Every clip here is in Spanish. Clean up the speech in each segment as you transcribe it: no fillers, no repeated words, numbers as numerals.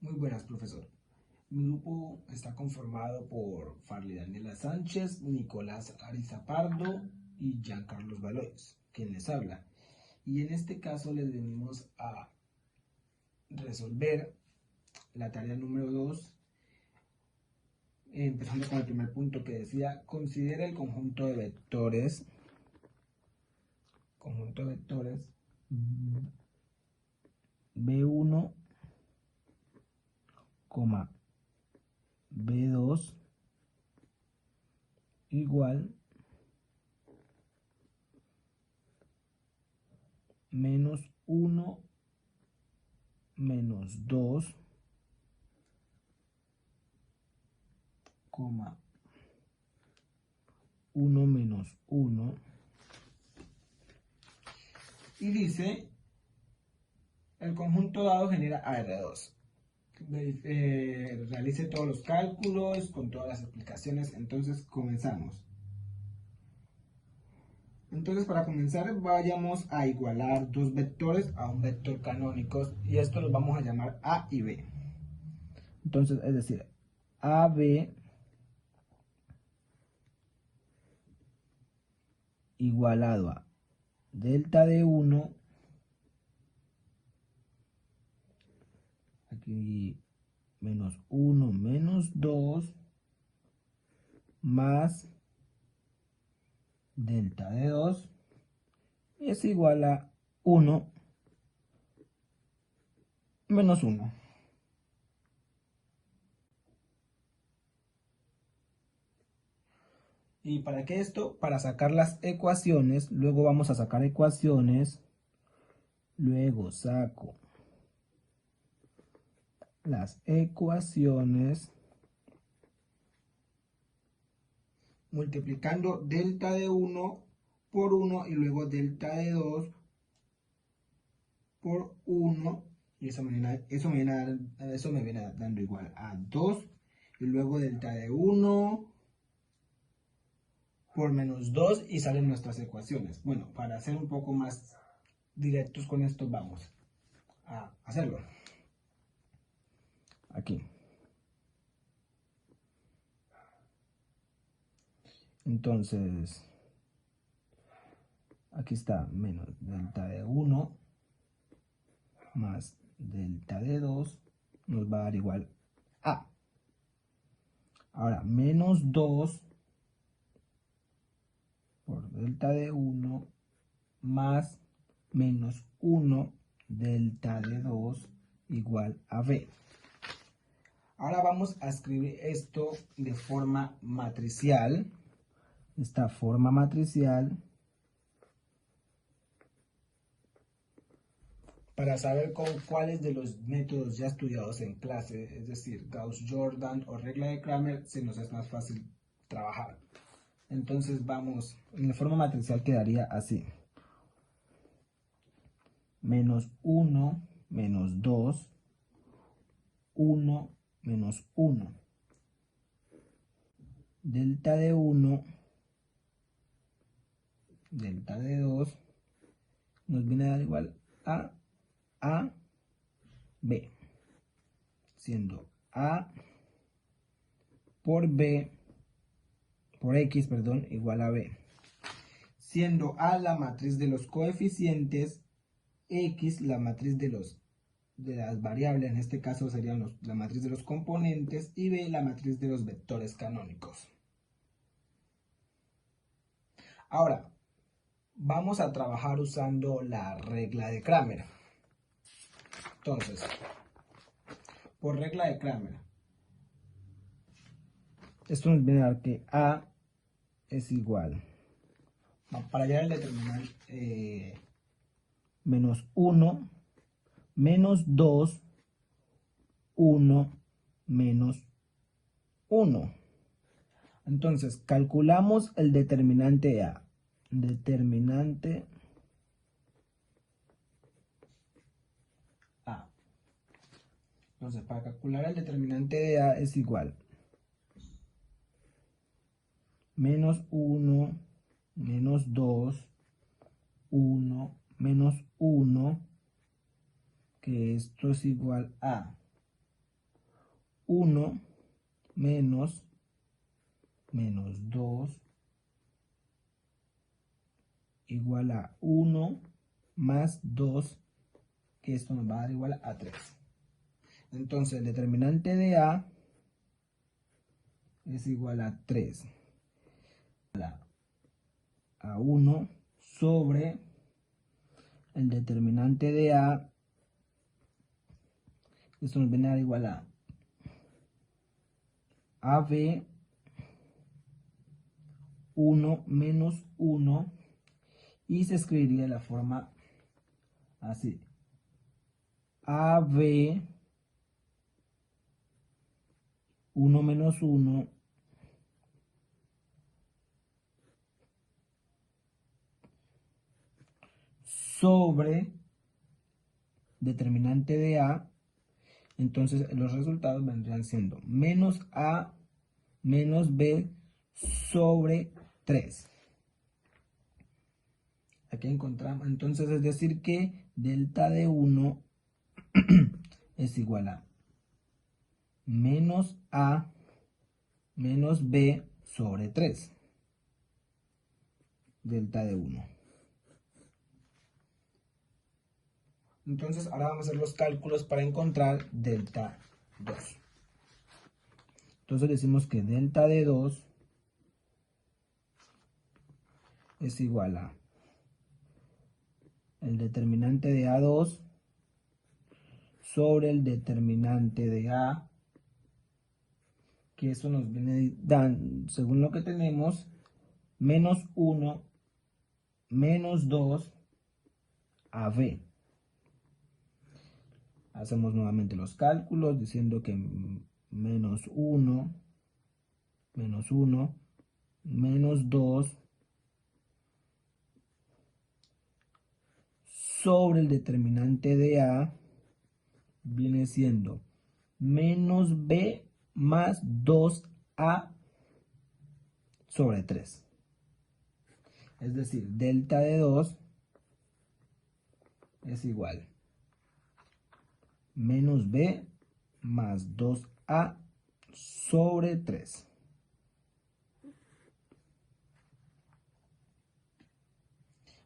Muy buenas, profesor. Mi grupo está conformado por Farley Daniela Sánchez, Nicolás Ariza Pardo y Giancarlos Valois, quien les habla. Y en este caso les venimos a resolver la tarea número 2, empezando con el primer punto que decía, considera el conjunto de vectores B1, B2 igual menos 1 menos 2, 1 menos 1, y dice, el conjunto dado genera AR2. Realice todos los cálculos con todas las explicaciones. Entonces comenzamos. Entonces, para comenzar, vayamos a igualar dos vectores a un vector canónico, y esto los vamos a llamar A y B. Entonces, es decir, AB igualado a delta de 1, aquí menos 1 menos 2, más delta de 2, es igual a 1 menos 1. ¿Y para qué esto? Para sacar las ecuaciones. Luego vamos a sacar ecuaciones. Luego saco las ecuaciones multiplicando delta de 1 por 1 y luego delta de 2 por 1, y eso me viene dando igual a 2, y luego delta de 1 por menos 2, y salen nuestras ecuaciones. Bueno, para ser un poco más directos con esto, vamos a hacerlo. Aquí. Entonces, aquí está menos delta de 1 más delta de 2 nos va a dar igual a. Ahora, menos 2 por delta de 1 más menos 1 delta de 2 igual a b. Ahora vamos a escribir esto de forma matricial. Esta forma matricial, para saber con cuáles de los métodos ya estudiados en clase, es decir, Gauss-Jordan o regla de Cramer, se nos es más fácil trabajar. Entonces vamos, en la forma matricial quedaría así. Menos 1, menos 2, 1, menos 1. Delta de 1, delta de 2, nos viene a dar igual a b. Siendo a por b, por x, perdón, igual a b. Siendo a la matriz de los coeficientes, x la matriz de las variables, en este caso serían la matriz de los componentes, y b la matriz de los vectores canónicos. Ahora, vamos a trabajar usando la regla de Cramer. Entonces, por regla de Cramer, esto nos viene a dar que a es igual, para hallar el determinante, menos 1, menos 2, 1, menos 1. Entonces, calculamos el determinante A. Determinante A. Entonces, para calcular el determinante de A es igual. Menos 1, menos 2, 1, menos 1, que esto es igual a 1 menos 2 igual a 1 más 2, que esto nos va a dar igual a 3. Entonces el determinante de A es igual a 3 a 1 sobre el determinante de A, esto nos viene a dar igual a AB 1 menos 1, y se escribiría de la forma así: AB 1 menos 1 sobre determinante de A. Entonces los resultados vendrían siendo menos A menos B sobre 3. Aquí encontramos, entonces, es decir que delta de 1 es igual a menos A menos B sobre 3. Delta de 1. Entonces ahora vamos a hacer los cálculos para encontrar delta 2. Entonces decimos que delta de 2 es igual a el determinante de A2 sobre el determinante de A, que eso nos viene dando, según lo que tenemos, menos 1 menos 2 AB. Hacemos nuevamente los cálculos diciendo que menos 1 menos 2 sobre el determinante de A viene siendo menos B más 2A sobre 3. Es decir, delta de 2 es igual menos B más 2A sobre 3.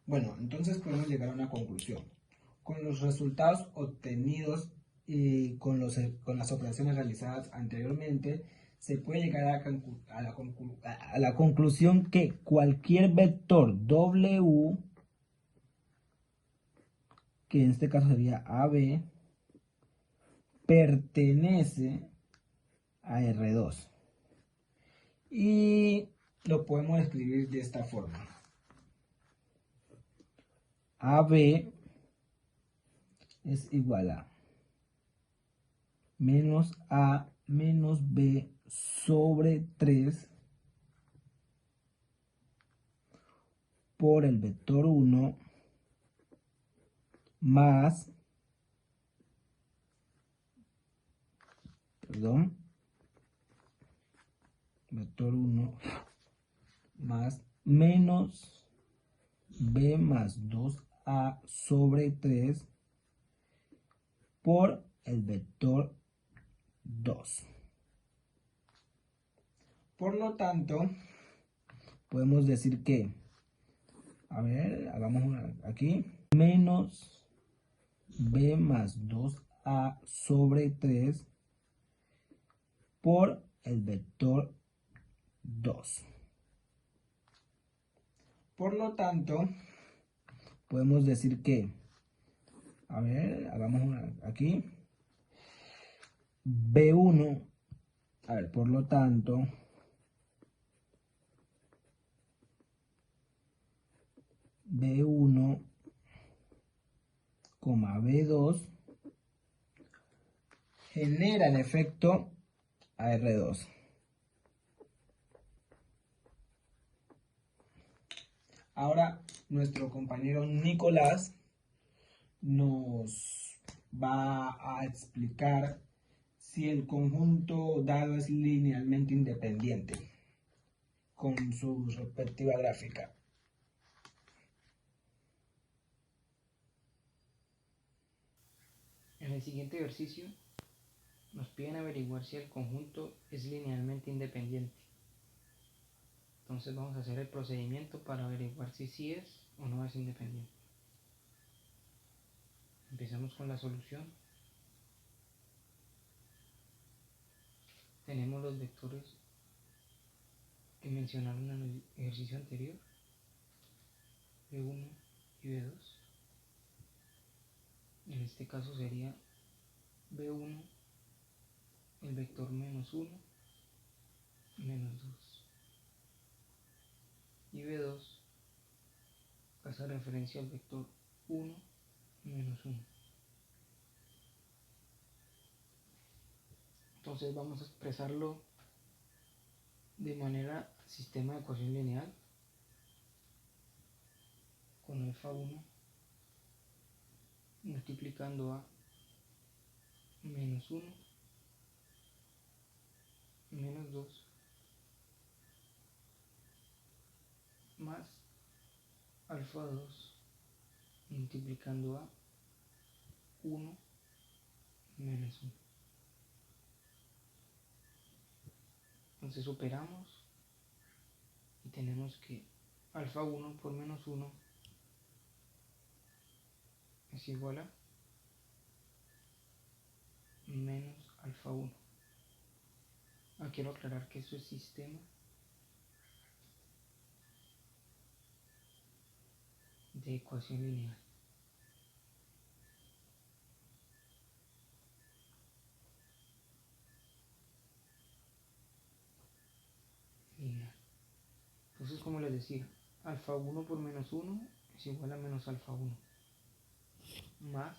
Bueno, entonces podemos llegar a una conclusión. Con los resultados obtenidos y con las operaciones realizadas anteriormente, se puede llegar a la conclusión que cualquier vector W, que en este caso sería AB, pertenece a R2. Y lo podemos escribir de esta forma: AB es igual a menos A menos B sobre 3 por el vector 1 más, vector 1 más menos B más 2A sobre 3 por el vector 2. Por lo tanto, podemos decir que, a ver, hagamos aquí, menos B más 2A sobre 3 por el vector 2. Por lo tanto, podemos decir que, a ver, hagamos aquí, B1, a ver, por lo tanto, B1, B2 genera el efecto AR2. Ahora nuestro compañero Nicolás nos va a explicar si el conjunto dado es linealmente independiente con su respectiva gráfica. En el siguiente ejercicio nos pide piden averiguar si el conjunto es linealmente independiente. Entonces vamos a hacer el procedimiento para averiguar si sí es o no es independiente. Empezamos con la solución. Tenemos los vectores que mencionaron en el ejercicio anterior, B1 y B2. En este caso sería B1 el vector -1, -2. Y B2 hace referencia al vector 1, -1. Entonces vamos a expresarlo de manera sistema de ecuación lineal con alfa1 multiplicando a -1, -2 más alfa2 multiplicando a 1 menos 1. Entonces operamos y tenemos que alfa1 por -1 es igual a menos alfa1. Quiero aclarar que eso es sistema de ecuación lineal. Entonces, como les decía, alfa1 por -1 es igual a menos alfa1 más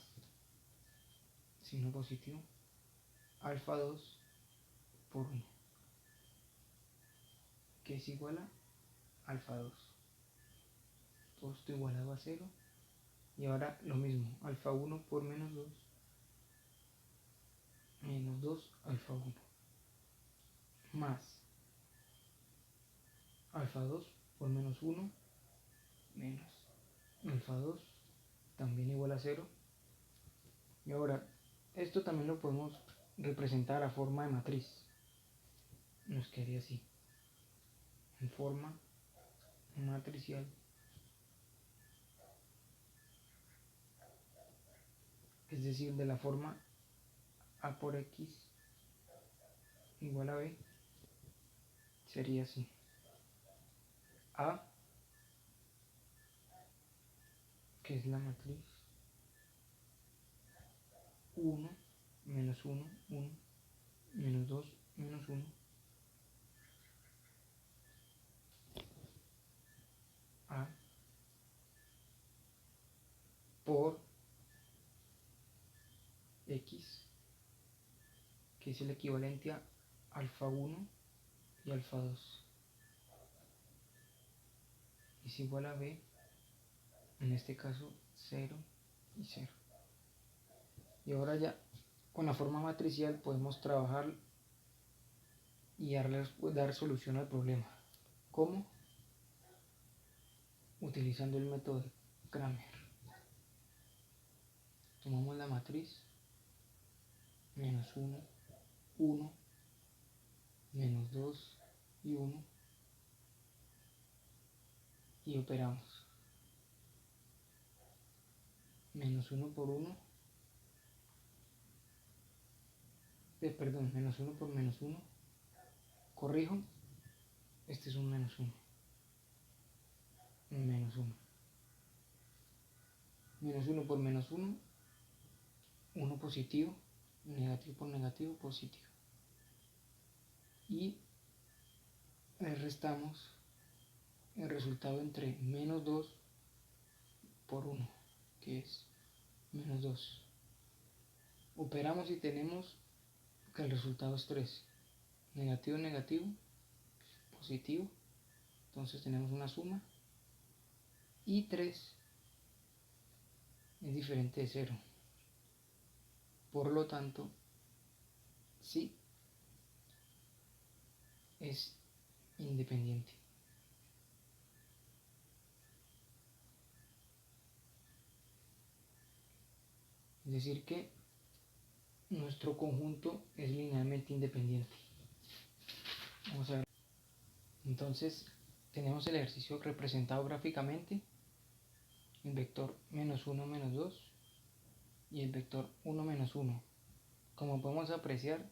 signo positivo alfa2 por 1, que es igual a alfa2. Todo esto igualado a 0. Y ahora lo mismo, alfa1 por -2, menos 2 alfa1 más alfa2 por -1 menos alfa2 también igual a 0. Y ahora esto también lo podemos representar a forma de matriz. Nos quedaría así, en forma matricial, es decir, de la forma A por X igual a B, sería así: A, que es la matriz 1, menos 1, 1, menos 2, menos 1, A por X, que es el equivalente a alfa 1 y alfa 2, es igual a B, en este caso 0 y 0. Y ahora ya con la forma matricial podemos trabajar y dar solución al problema. ¿Cómo? Utilizando el método de Cramer. Tomamos la matriz menos 1, 1, menos 2 y 1 y operamos. Menos 1 por 1, perdón, menos 1 por menos 1, corrijo, este es un menos 1, menos 1, menos 1 por menos 1, 1 positivo, negativo por negativo, positivo, y le restamos el resultado entre menos 2 por 1, que es menos 2. Operamos y tenemos que el resultado es 3. Negativo, negativo, positivo. Entonces tenemos una suma. Y 3 es diferente de 0. Por lo tanto, sí es independiente. Es decir que nuestro conjunto es linealmente independiente. Vamos a ver. Entonces tenemos el ejercicio representado gráficamente, el vector menos 1, menos 2 y el vector 1, menos 1. Como podemos apreciar,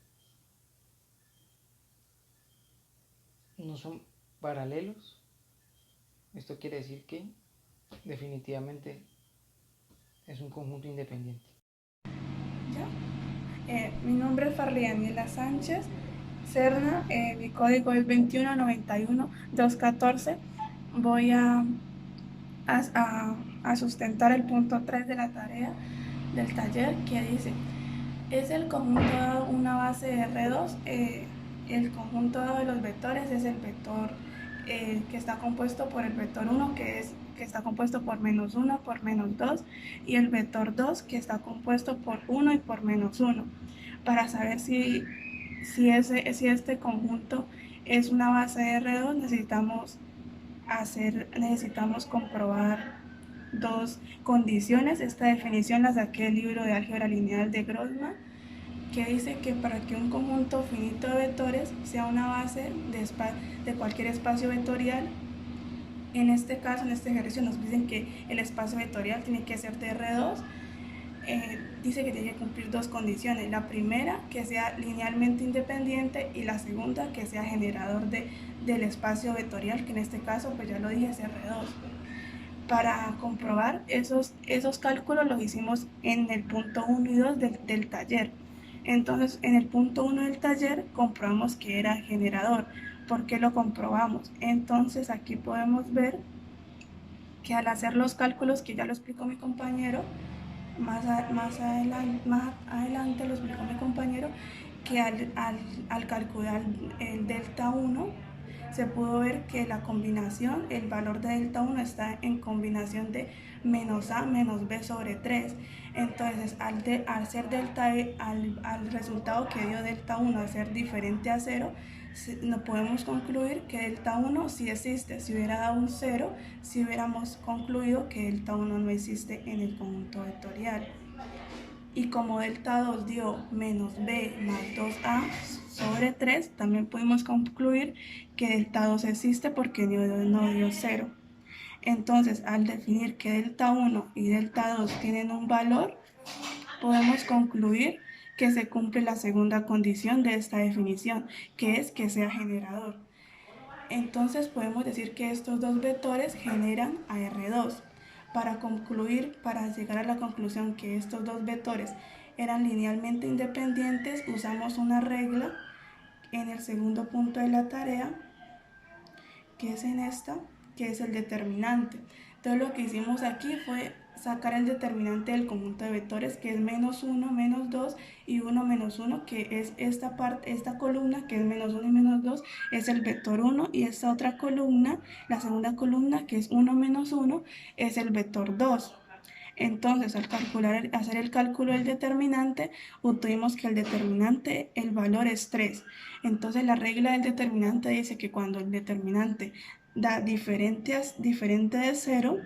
no son paralelos. Esto quiere decir que definitivamente es un conjunto independiente. Mi nombre es Farley Daniela Sánchez Serna, mi código es 2191214. Voy a sustentar el punto 3 de la tarea del taller, que dice: es el conjunto dado una base de R2. El conjunto dado de los vectores es el vector que está compuesto por el vector 1, que está compuesto por menos 1, por menos 2, y el vector 2, que está compuesto por 1 y por menos 1. Para saber si este conjunto es una base de R2, necesitamos comprobar dos condiciones. Esta definición la saqué del libro de álgebra lineal de Grossman, que dice que para que un conjunto finito de vectores sea una base de cualquier espacio vectorial, en este caso, en este ejercicio nos dicen que el espacio vectorial tiene que ser de R2. Dice que tiene que cumplir dos condiciones: la primera, que sea linealmente independiente, y la segunda, que sea generador del espacio vectorial, que en este caso, pues ya lo dije, es R2. Para comprobar esos cálculos los hicimos en el punto 1 y 2 del taller. Entonces, en el punto 1 del taller comprobamos que era generador. ¿Por qué lo comprobamos? Entonces aquí podemos ver que al hacer los cálculos, que ya lo explicó mi compañero, más adelante lo explicó mi compañero, que al calcular el delta 1, se pudo ver que la combinación, el valor de delta 1 está en combinación de menos a menos b sobre 3. Entonces, al ser delta e, al resultado que dio delta 1 a ser diferente a 0, no podemos concluir que delta 1 sí existe. Si hubiera dado un 0, si hubiéramos concluido que delta 1 no existe en el conjunto vectorial. Y como delta 2 dio menos b más 2a sobre 3, también pudimos concluir que delta 2 existe porque no dio 0. Entonces, al definir que delta 1 y delta 2 tienen un valor, podemos concluir que se cumple la segunda condición de esta definición, que es que sea generador. Entonces podemos decir que estos dos vectores generan a R2. Para llegar a la conclusión que estos dos vectores eran linealmente independientes, usamos una regla en el segundo punto de la tarea, que es en esta, que es el determinante. Entonces lo que hicimos aquí fue sacar el determinante del conjunto de vectores, que es menos 1, menos 2 y 1, menos 1, que es esta columna, que es menos 1 y menos 2, es el vector 1, y esta otra columna, la segunda columna, que es 1 menos 1, es el vector 2. Entonces, al hacer el cálculo del determinante, obtuvimos que el determinante, el valor es 3. Entonces, la regla del determinante dice que cuando el determinante da diferente de 0,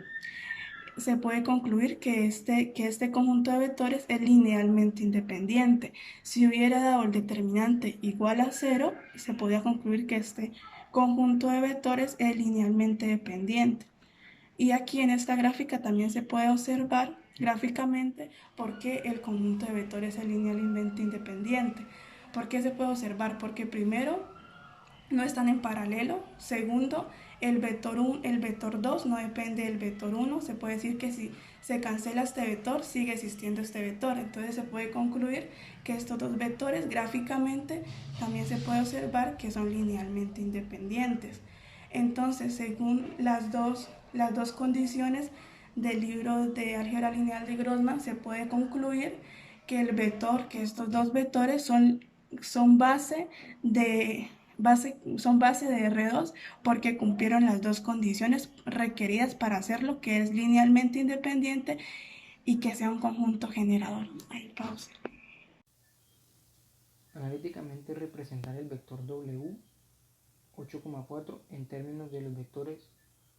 se puede concluir que este conjunto de vectores es linealmente independiente. Si hubiera dado el determinante igual a 0, se podía concluir que este conjunto de vectores es linealmente dependiente. Y aquí en esta gráfica también se puede observar gráficamente por qué el conjunto de vectores es linealmente independiente. ¿Por qué se puede observar? Porque primero, no están en paralelo. Segundo, el vector 2 no depende del vector 1. Se puede decir que si se cancela este vector, sigue existiendo este vector. Entonces se puede concluir que estos dos vectores gráficamente también se puede observar que son linealmente independientes. Entonces, según las dos condiciones del libro de álgebra lineal de Grossman, se puede concluir que estos dos vectores son base de R2, porque cumplieron las dos condiciones requeridas para hacerlo, que es linealmente independiente y que sea un conjunto generador. Ahí pausa. Analíticamente, representar el vector W 8,4 en términos de los vectores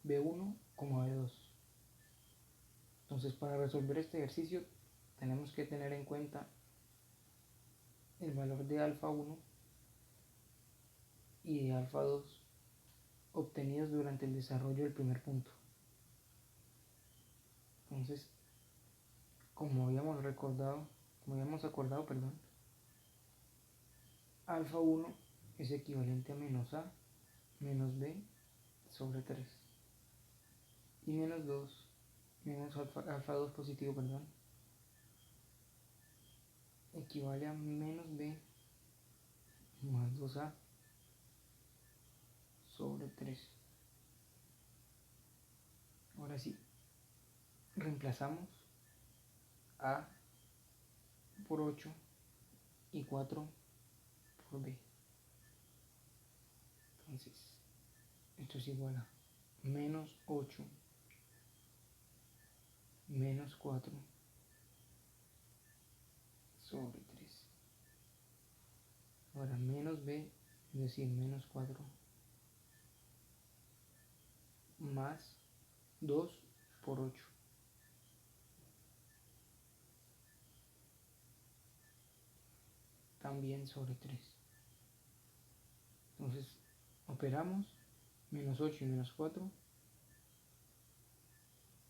B1, B2. Entonces, para resolver este ejercicio tenemos que tener en cuenta el valor de alfa 1 y de alfa 2 obtenidos durante el desarrollo del primer punto. Entonces, como habíamos acordado, alfa 1 es equivalente a menos A menos B sobre 3 y menos alfa 2 positivo, equivale a menos B más 2A sobre 3. Ahora sí, reemplazamos A por 8 y 4 por B. Entonces, esto es igual a menos 8 menos 4 sobre 3. Ahora menos B, es decir, menos 4 más 2 por 8. También sobre 3. Entonces, operamos menos 8 y menos 4,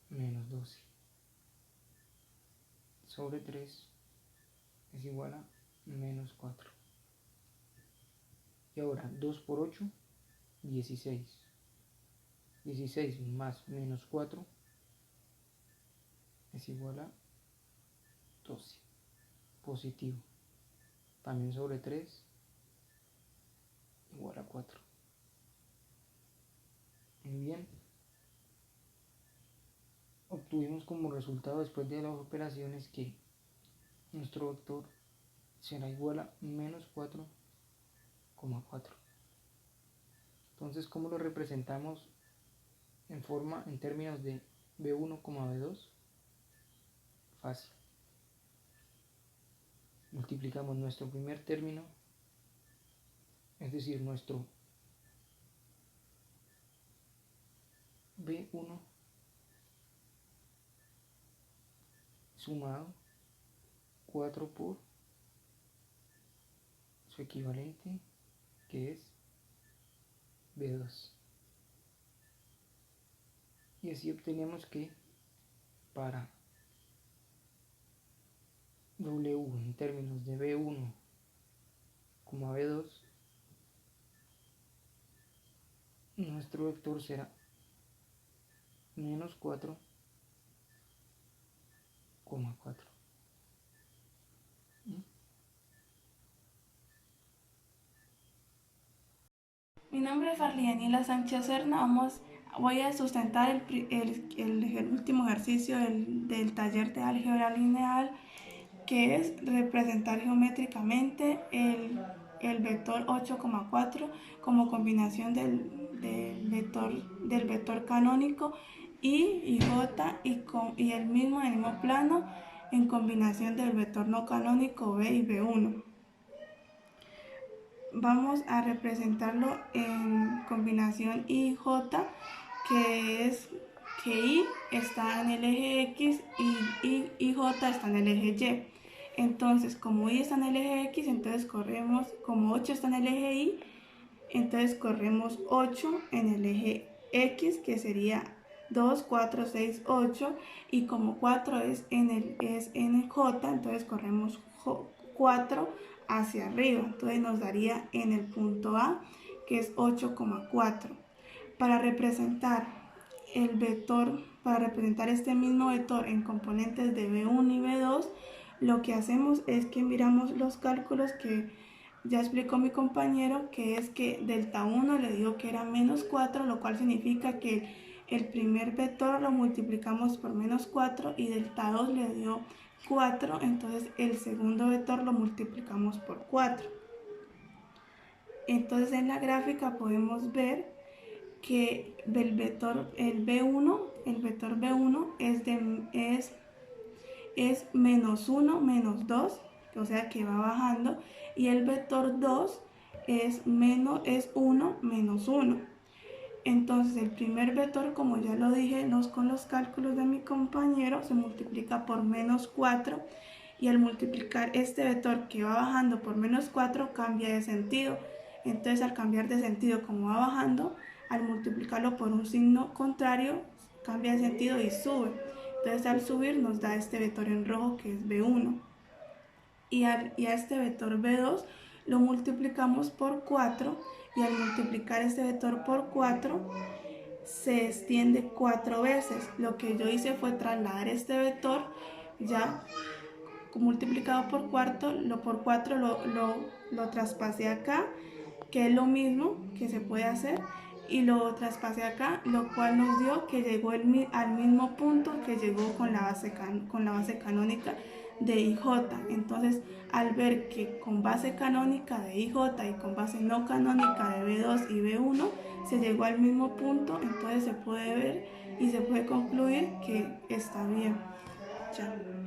menos 12. Sobre 3 es igual a menos 4. Y ahora 2 por 8, 16. 16 más menos 4 es igual a 12. Positivo. También sobre 3 igual a 4. Muy bien. Obtuvimos como resultado después de las operaciones que nuestro vector será igual a menos 4,4. Entonces, ¿cómo lo representamos en términos de B1, B2? Fácil. Multiplicamos nuestro primer término, es decir, nuestro B1 sumado 4 por su equivalente, que es B2. Y así obtenemos que para W en términos de B1, B2, nuestro vector será menos 4,4. Mi nombre es Farlianila Sánchez Serna. Voy a sustentar el último ejercicio del taller de álgebra lineal, que es representar geométricamente el vector 8,4 como combinación del vector canónico y j y el mismo en el mismo plano en combinación del vector no canónico b y b1. Vamos a representarlo en combinación IJ, que es que I está en el eje X y J está en el eje Y. Entonces, como I está en el eje X, entonces corremos, como 8 está en el eje Y, entonces corremos 8 en el eje X, que sería 2, 4, 6, 8, y como 4 es en el J, entonces corremos 4 hacia arriba, entonces nos daría en el punto A, que es 8,4. Para representar este mismo vector en componentes de B1 y B2, lo que hacemos es que miramos los cálculos que ya explicó mi compañero, que es que delta 1 le dio que era menos 4, lo cual significa que el primer vector lo multiplicamos por menos 4 y delta 2 le dio 4, entonces el segundo vector lo multiplicamos por 4. Entonces en la gráfica podemos ver que el vector B1 es menos 1, menos 2, o sea que va bajando, y el vector 2 es 1, menos 1. Entonces el primer vector, como ya lo dije con los cálculos de mi compañero, se multiplica por menos 4, y al multiplicar este vector que va bajando por menos 4 cambia de sentido. Entonces al cambiar de sentido como va bajando, al multiplicarlo por un signo contrario cambia de sentido y sube. Entonces al subir nos da este vector en rojo que es B1. Y a este vector B2 lo multiplicamos por 4 y al multiplicar este vector por 4 se extiende 4 veces. Lo que yo hice fue trasladar este vector ya multiplicado por 4 lo traspasé acá, que es lo mismo que se puede hacer, y lo traspasé acá, lo cual nos dio que llegó al mismo punto que llegó con la base canónica de IJ. Entonces, al ver que con base canónica de IJ y con base no canónica de B2 y B1 se llegó al mismo punto, entonces se puede ver y se puede concluir que está bien. Chao.